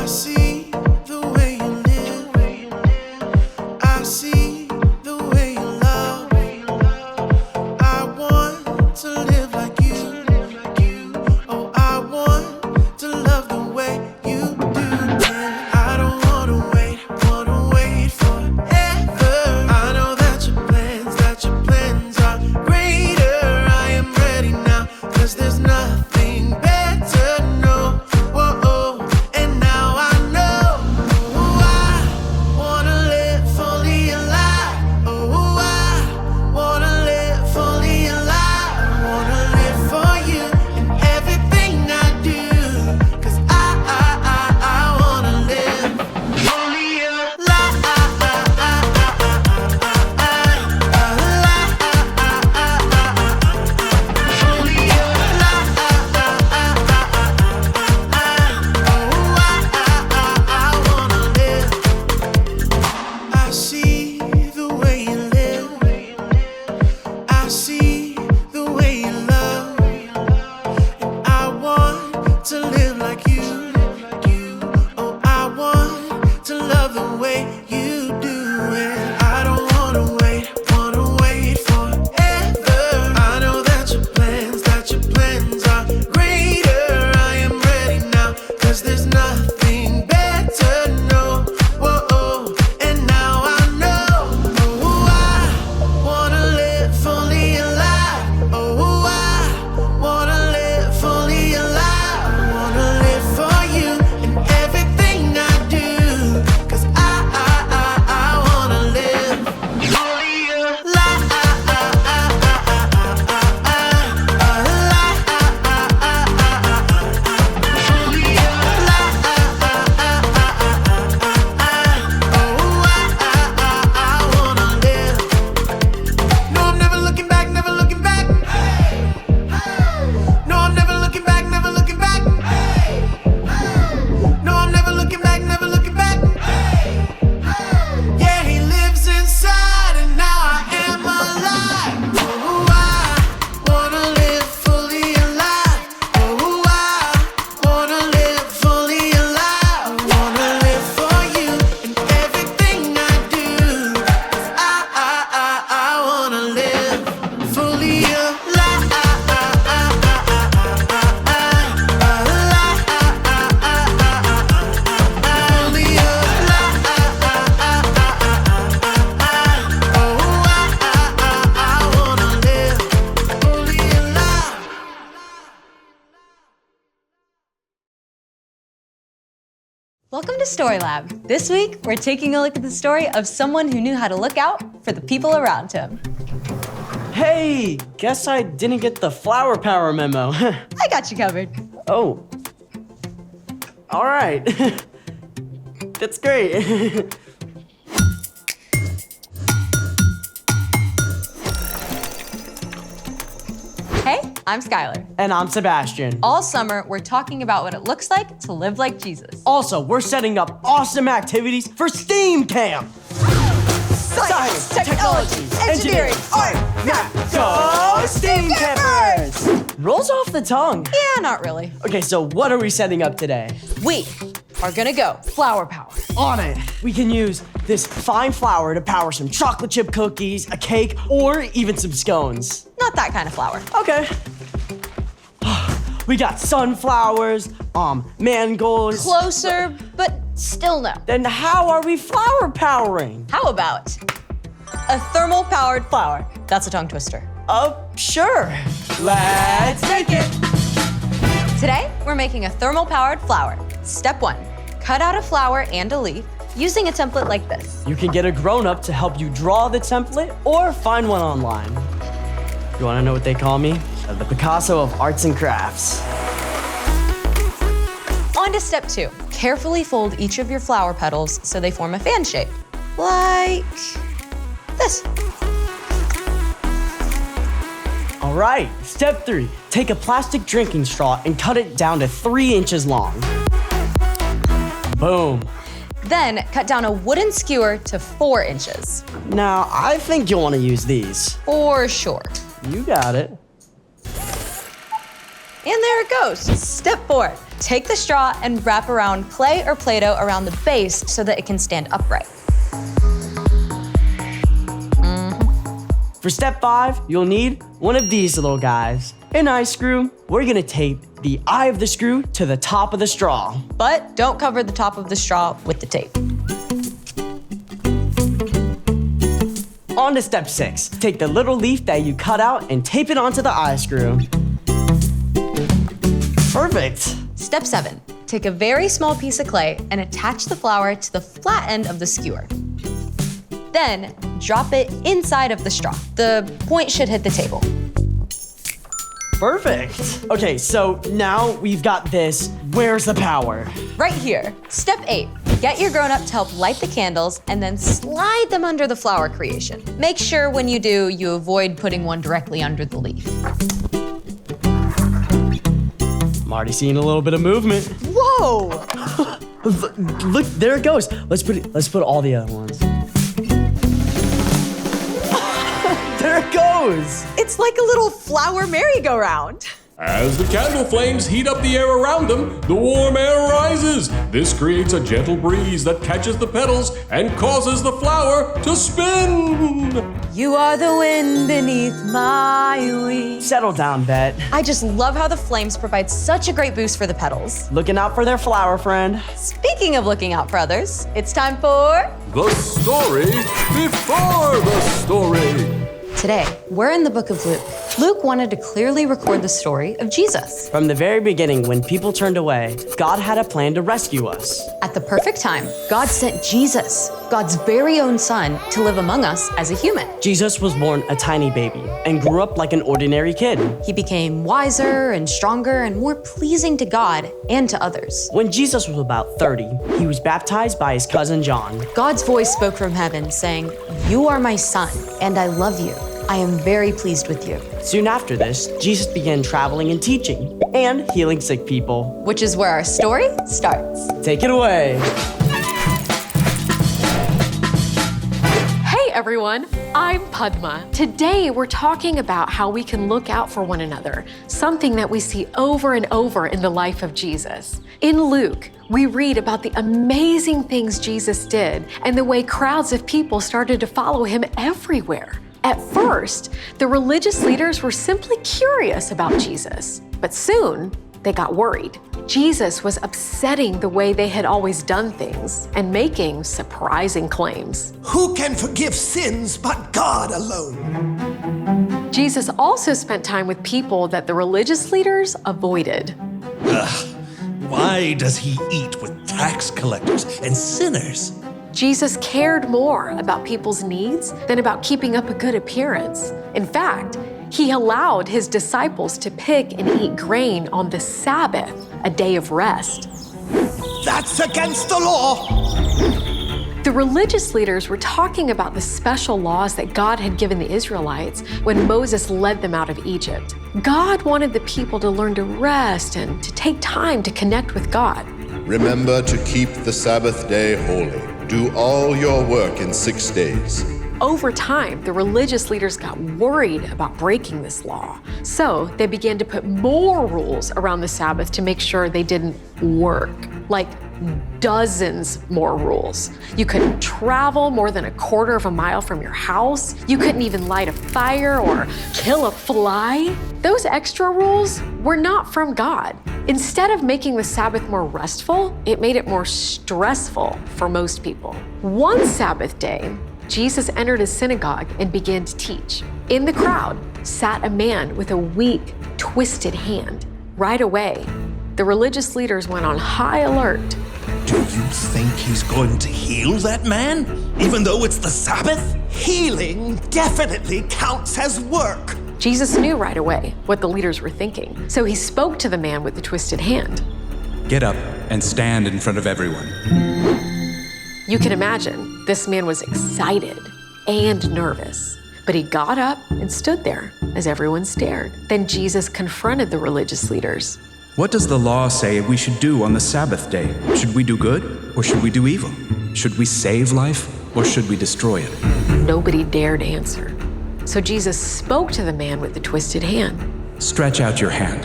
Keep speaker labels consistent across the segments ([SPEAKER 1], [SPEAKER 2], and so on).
[SPEAKER 1] I see the way you live. I see the way you love. I want to live like you. Oh, I want to love the way you do. And I don't wanna wait forever. I know that your plans are greater. I am ready now, 'cause there's nothing better, no. Whoa, and now I know. Oh, I wanna live fully alive. Oh, I wanna live fully alive. I wanna live for you in everything I do, 'cause I wanna live fully alive. Fully alive. I wanna live. I see the way you live. I see the way you love. And I want to live like you. Oh, I want to love the way you do it. I don't wanna wait forever. I know that your plans are greater. I am ready now, 'cause there's nothing better, no. Whoa, and now I know. Oh, I wanna live fully alive. Oh, I wanna live fully alive. I wanna live for you in everything I do, 'cause I wanna live fully alive. Fully alive. Oh, I wanna live. No, I'm never looking back, never looking back. No, I'm never looking back, never looking back. No, I'm never looking back, never looking back. Yeah, he lives inside, and now I am alive. Oh, I wanna live fully alive. Oh, I wanna live fully alive. I wanna live for you in everything I do, 'cause I wanna live fully alive. Fully alive. Oh, I wanna live fully alive.
[SPEAKER 2] Welcome to Story Lab. This week, we're taking a look at the story of someone who knew how to look out for the people around him.
[SPEAKER 3] Hey, guess I didn't get the flower power memo.
[SPEAKER 2] I got you covered.
[SPEAKER 3] Oh. All right. That's great.
[SPEAKER 2] Hey, I'm Skylar.
[SPEAKER 3] And I'm Sebastian.
[SPEAKER 2] All summer, we're talking about what it looks like to live like Jesus.
[SPEAKER 3] Also, we're setting up awesome activities for STEAM Camp. Science, technology, engineering, art, math. Go STEAM Campers! Rolls off the tongue.
[SPEAKER 2] Yeah, not really.
[SPEAKER 3] Okay, so what are we setting up today?
[SPEAKER 2] We are gonna go flower power.
[SPEAKER 3] On it! We can use this fine flour to power some chocolate chip cookies, a cake, or even some scones.
[SPEAKER 2] Not that kind of flower.
[SPEAKER 3] Okay. We got sunflowers, mangolds.
[SPEAKER 2] Closer, but still no.
[SPEAKER 3] Then how are we flower powering?
[SPEAKER 2] How about a thermal powered flower? That's a tongue twister.
[SPEAKER 3] Sure. Let's make it.
[SPEAKER 2] Today, we're making a thermal powered flower. Step 1, cut out a flower and a leaf using a template like this.
[SPEAKER 3] You can get a grown-up to help you draw the template or find one online. You wanna know what they call me? The Picasso of arts and crafts.
[SPEAKER 2] On to step 2. Carefully fold each of your flower petals so they form a fan shape. Like this.
[SPEAKER 3] All right, step 3. Take a plastic drinking straw and cut it down to 3 inches long. Boom.
[SPEAKER 2] Then cut down a wooden skewer to 4 inches.
[SPEAKER 3] Now, I think you'll wanna use these.
[SPEAKER 2] For sure.
[SPEAKER 3] You got it.
[SPEAKER 2] And there it goes. Step 4, take the straw and wrap around clay or Play-Doh around the base so that it can stand upright.
[SPEAKER 3] For step 5, you'll need one of these little guys. An eye screw. We're gonna tape the eye of the screw to the top of the straw.
[SPEAKER 2] But don't cover the top of the straw with the tape.
[SPEAKER 3] On to step 6. Take the little leaf that you cut out and tape it onto the eye screw. Perfect.
[SPEAKER 2] Step 7, take a very small piece of clay and attach the flower to the flat end of the skewer. Then drop it inside of the straw. The point should hit the table.
[SPEAKER 3] Perfect. Okay, so now we've got this. Where's the power?
[SPEAKER 2] Right here. Step 8, get your grown-up to help light the candles and then slide them under the flower creation. Make sure when you do, you avoid putting one directly under the leaf.
[SPEAKER 3] I'm already seeing a little bit of movement.
[SPEAKER 2] Whoa!
[SPEAKER 3] Look, there it goes. Let's put all the other ones. There it goes.
[SPEAKER 2] It's like a little flower merry-go-round.
[SPEAKER 4] As the candle flames heat up the air around them, the warm air rises. This creates a gentle breeze that catches the petals and causes the flower to spin.
[SPEAKER 2] You are the wind beneath my wings.
[SPEAKER 3] Settle down, Bet.
[SPEAKER 2] I just love how the flames provide such a great boost for the petals.
[SPEAKER 3] Looking out for their flower friend.
[SPEAKER 2] Speaking of looking out for others, it's time for...
[SPEAKER 4] The story before the story.
[SPEAKER 2] Today, we're in the book of Luke. Luke wanted to clearly record the story of Jesus.
[SPEAKER 3] From the very beginning, when people turned away, God had a plan to rescue us.
[SPEAKER 2] At the perfect time, God sent Jesus, God's very own son, to live among us as a human.
[SPEAKER 3] Jesus was born a tiny baby and grew up like an ordinary kid.
[SPEAKER 2] He became wiser and stronger and more pleasing to God and to others.
[SPEAKER 3] When Jesus was about 30, he was baptized by his cousin John.
[SPEAKER 2] God's voice spoke from heaven, saying, "You are my son, and I love you. I am very pleased with you."
[SPEAKER 3] Soon after this, Jesus began traveling and teaching and healing sick people.
[SPEAKER 2] Which is where our story starts.
[SPEAKER 3] Take it away.
[SPEAKER 5] Hey everyone, I'm Padma. Today we're talking about how we can look out for one another, something that we see over and over in the life of Jesus. In Luke, we read about the amazing things Jesus did and the way crowds of people started to follow him everywhere. At first, the religious leaders were simply curious about Jesus, but soon they got worried. Jesus was upsetting the way they had always done things and making surprising claims.
[SPEAKER 1] Who can forgive sins but God alone?
[SPEAKER 5] Jesus also spent time with people that the religious leaders avoided.
[SPEAKER 6] Why does he eat with tax collectors and sinners?
[SPEAKER 5] Jesus cared more about people's needs than about keeping up a good appearance. In fact, he allowed his disciples to pick and eat grain on the Sabbath, a day of rest.
[SPEAKER 1] That's against the law.
[SPEAKER 5] The religious leaders were talking about the special laws that God had given the Israelites when Moses led them out of Egypt. God wanted the people to learn to rest and to take time to connect with God.
[SPEAKER 7] Remember to keep the Sabbath day holy. Do all your work in 6 days.
[SPEAKER 5] Over time, the religious leaders got worried about breaking this law. So they began to put more rules around the Sabbath to make sure they didn't work, like dozens more rules. You couldn't travel more than a quarter of a mile from your house. You couldn't even light a fire or kill a fly. Those extra rules were not from God. Instead of making the Sabbath more restful, it made it more stressful for most people. One Sabbath day, Jesus entered a synagogue and began to teach. In the crowd sat a man with a weak, twisted hand. Right away, the religious leaders went on high alert.
[SPEAKER 6] Do you think he's going to heal that man, even though it's the Sabbath?
[SPEAKER 1] Healing definitely counts as work.
[SPEAKER 5] Jesus knew right away what the leaders were thinking, so he spoke to the man with the twisted hand.
[SPEAKER 8] Get up and stand in front of everyone.
[SPEAKER 5] You can imagine, this man was excited and nervous, but he got up and stood there as everyone stared. Then Jesus confronted the religious leaders.
[SPEAKER 8] What does the law say we should do on the Sabbath day? Should we do good or should we do evil? Should we save life or should we destroy it?
[SPEAKER 5] Nobody dared answer. So Jesus spoke to the man with the twisted hand.
[SPEAKER 8] Stretch out your hand.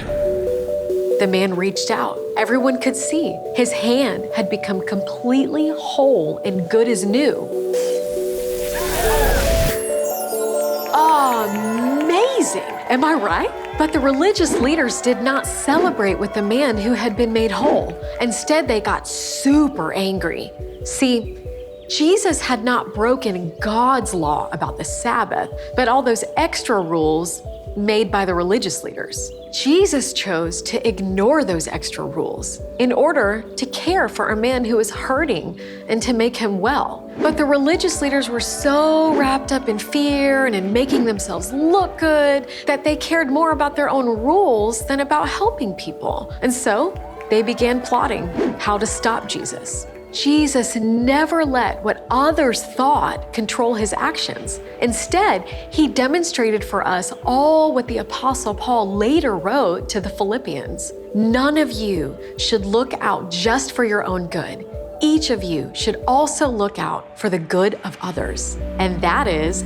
[SPEAKER 5] the man reached out. Everyone could see his hand had become completely whole and good as new. Amazing, am I right? But the religious leaders did not celebrate with the man who had been made whole. Instead, they got super angry. See, Jesus had not broken God's law about the Sabbath, but all those extra rules made by the religious leaders. Jesus chose to ignore those extra rules in order to care for a man who was hurting and to make him well. But the religious leaders were so wrapped up in fear and in making themselves look good that they cared more about their own rules than about helping people. And so they began plotting how to stop Jesus. Jesus never let what others thought control his actions. Instead, he demonstrated for us all what the Apostle Paul later wrote to the Philippians. None of you should look out just for your own good. Each of you should also look out for the good of others. And that is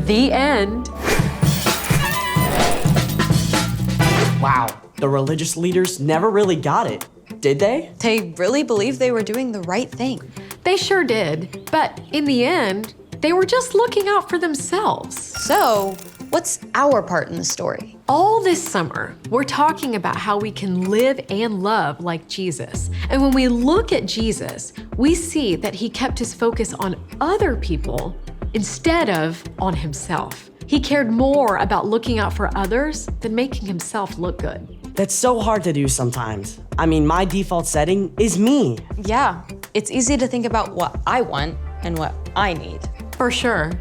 [SPEAKER 5] the end.
[SPEAKER 3] Wow, the religious leaders never really got it, did they?
[SPEAKER 2] They really believed they were doing the right thing.
[SPEAKER 5] They sure did, but in the end, they were just looking out for themselves.
[SPEAKER 2] So, what's our part in the story?
[SPEAKER 5] All this summer, we're talking about how we can live and love like Jesus. And when we look at Jesus, we see that he kept his focus on other people instead of on himself. He cared more about looking out for others than making himself look good.
[SPEAKER 3] That's so hard to do sometimes. I mean, my default setting is me.
[SPEAKER 2] Yeah, it's easy to think about what I want and what I need.
[SPEAKER 5] For sure.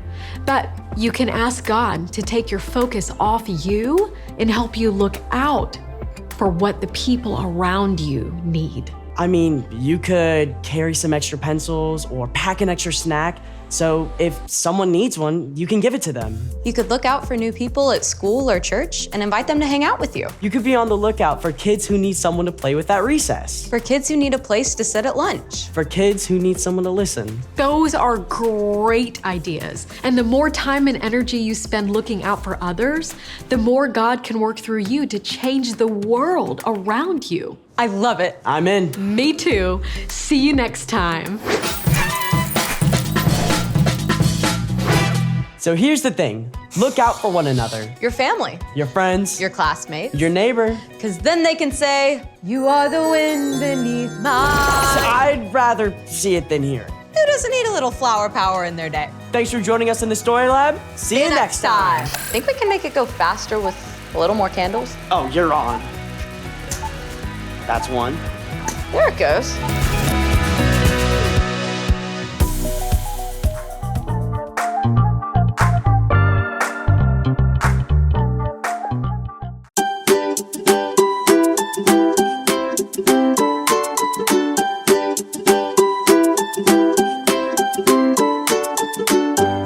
[SPEAKER 5] But you can ask God to take your focus off you and help you look out for what the people around you need.
[SPEAKER 3] I mean, you could carry some extra pencils or pack an extra snack, so if someone needs one, you can give it to them.
[SPEAKER 2] You could look out for new people at school or church and invite them to hang out with you.
[SPEAKER 3] You could be on the lookout for kids who need someone to play with at recess.
[SPEAKER 2] For kids who need a place to sit at lunch.
[SPEAKER 3] For kids who need someone to listen.
[SPEAKER 5] Those are great ideas. And the more time and energy you spend looking out for others, the more God can work through you to change the world around you.
[SPEAKER 2] I love it.
[SPEAKER 3] I'm in.
[SPEAKER 5] Me too. See you next time.
[SPEAKER 3] So here's the thing. Look out for one another.
[SPEAKER 2] Your family,
[SPEAKER 3] Your friends.
[SPEAKER 2] your classmates,
[SPEAKER 3] Your neighbor.
[SPEAKER 2] because then they can say, "You are the wind beneath my..."
[SPEAKER 3] I'd rather see it than hear it.
[SPEAKER 2] Who doesn't need a little flower power in their day?
[SPEAKER 3] Thanks for joining us in the Story Lab. See you next time.
[SPEAKER 2] Think we can make it go faster with a little more candles?
[SPEAKER 3] Oh, you're on. That's one.
[SPEAKER 2] There it goes.